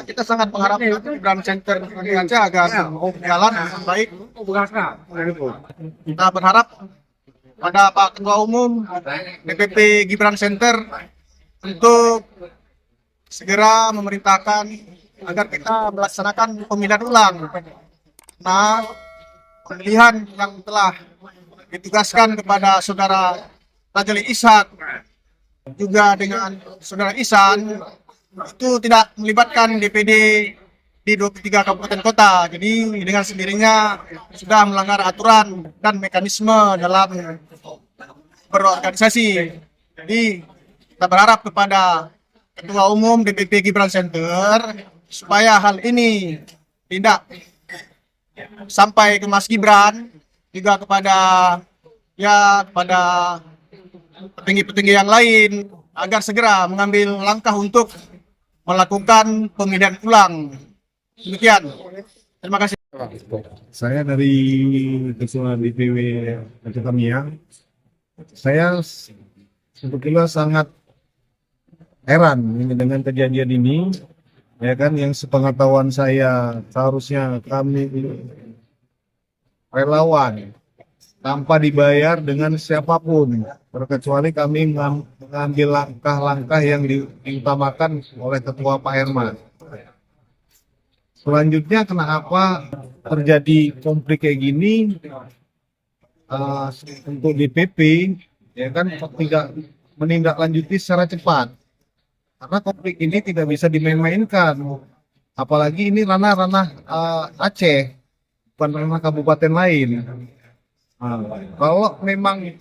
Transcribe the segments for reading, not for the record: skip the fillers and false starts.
kita sangat mengharapkan Gibran Center di Aceh agar berjalan dengan baik. Kita berharap pada Pak Ketua Umum DPP Gibran Center untuk segera memerintahkan agar kita melaksanakan pemilihan ulang. Nah, pemilihan yang telah ditugaskan kepada Saudara Rajali Ishak juga dengan Saudara Ihsan itu tidak melibatkan DPD di 23 kabupaten kota. Jadi dengan sendirinya sudah melanggar aturan dan mekanisme dalam berorganisasi. Jadi kita berharap kepada Ketua Umum DPP Gibran Center supaya hal ini tidak sampai ke Mas Gibran, juga kepada petinggi-petinggi yang lain agar segera mengambil langkah untuk melakukan pemilihan ulang. Demikian. Terima kasih. Saya dari Ketua DPW Aceh Tamiang. Saya sebetulnya sangat heran ini dengan kejadian ini, ya kan, yang sepengetahuan saya seharusnya kami relawan tanpa dibayar dengan siapapun, terkecuali kami mengambil langkah-langkah yang diutamakan oleh Ketua Pak Herman. Selanjutnya kenapa terjadi konflik kayak gini untuk DPP, ya kan, tidak menindaklanjuti secara cepat, karena konflik ini tidak bisa dimain-mainkan, apalagi ini ranah-ranah Aceh, bukan ranah kabupaten lain. Kalau memang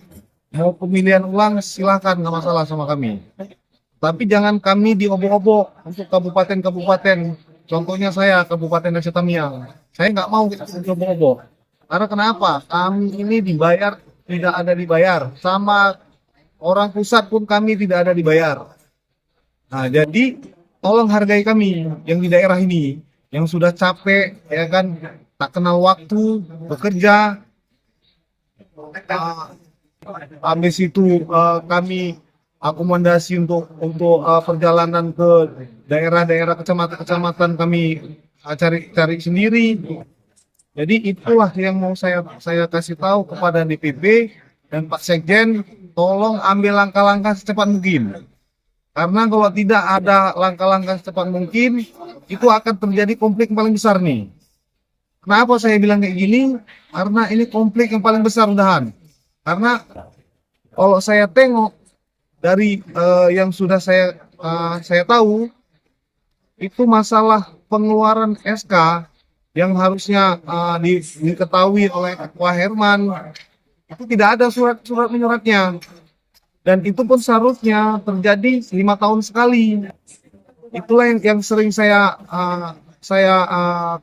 mau pemilihan ulang silakan, nggak masalah sama kami, tapi jangan kami diobok-obok untuk kabupaten-kabupaten. Contohnya saya Kabupaten Aceh Tamiang, saya nggak mau diobok-obok. Karena kenapa? Kami ini dibayar, tidak ada dibayar, sama orang pusat pun kami tidak ada dibayar. Nah, jadi tolong hargai kami yang di daerah ini, yang sudah capek, ya kan, tak kenal waktu, bekerja. Habis itu kami akomodasi untuk perjalanan ke daerah-daerah kecamatan kami cari sendiri. Jadi itulah yang mau saya kasih tahu kepada DPP dan Pak Sekjen, tolong ambil langkah-langkah secepat mungkin. Karena kalau tidak ada langkah-langkah secepat mungkin, itu akan terjadi konflik yang paling besar nih. Kenapa saya bilang kayak gini? Karena ini konflik yang paling besar udahan. Karena kalau saya tengok dari yang sudah saya tahu, itu masalah pengeluaran SK yang harusnya diketahui oleh Ketua Herman, itu tidak ada surat menyuratnya. Dan itu pun seharusnya terjadi 5 tahun sekali. Itulah yang sering saya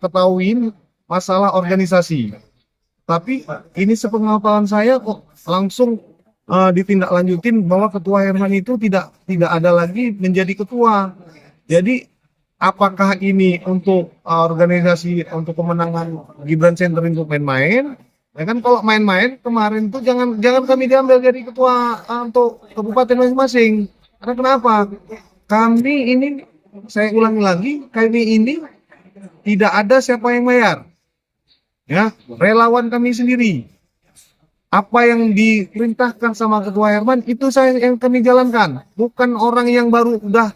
ketahui masalah organisasi. Tapi ini sepengetahuan saya kok langsung ditindaklanjutin bahwa Ketua Herman itu tidak ada lagi menjadi ketua. Jadi apakah ini untuk organisasi untuk kemenangan Gibran Center untuk main-main? Ya kan, kalau main-main kemarin tuh jangan kami diambil jadi ketua untuk kabupaten masing-masing. Karena kenapa? Kami ini, saya ulangi lagi, kami ini tidak ada siapa yang bayar. Ya, relawan kami sendiri. Apa yang diperintahkan sama Ketua Herman itu yang kami jalankan. Bukan orang yang baru udah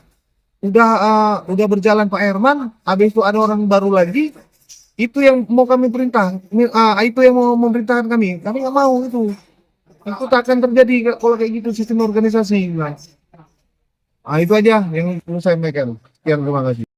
berjalan Pak Herman, habis itu ada orang baru lagi. Itu yang mau kami perintah, itu yang mau memerintahkan kami nggak mau itu tak akan terjadi kalau kayak gitu sistem organisasi. Nah, itu aja yang perlu saya sampaikan. Sekian, terima kasih.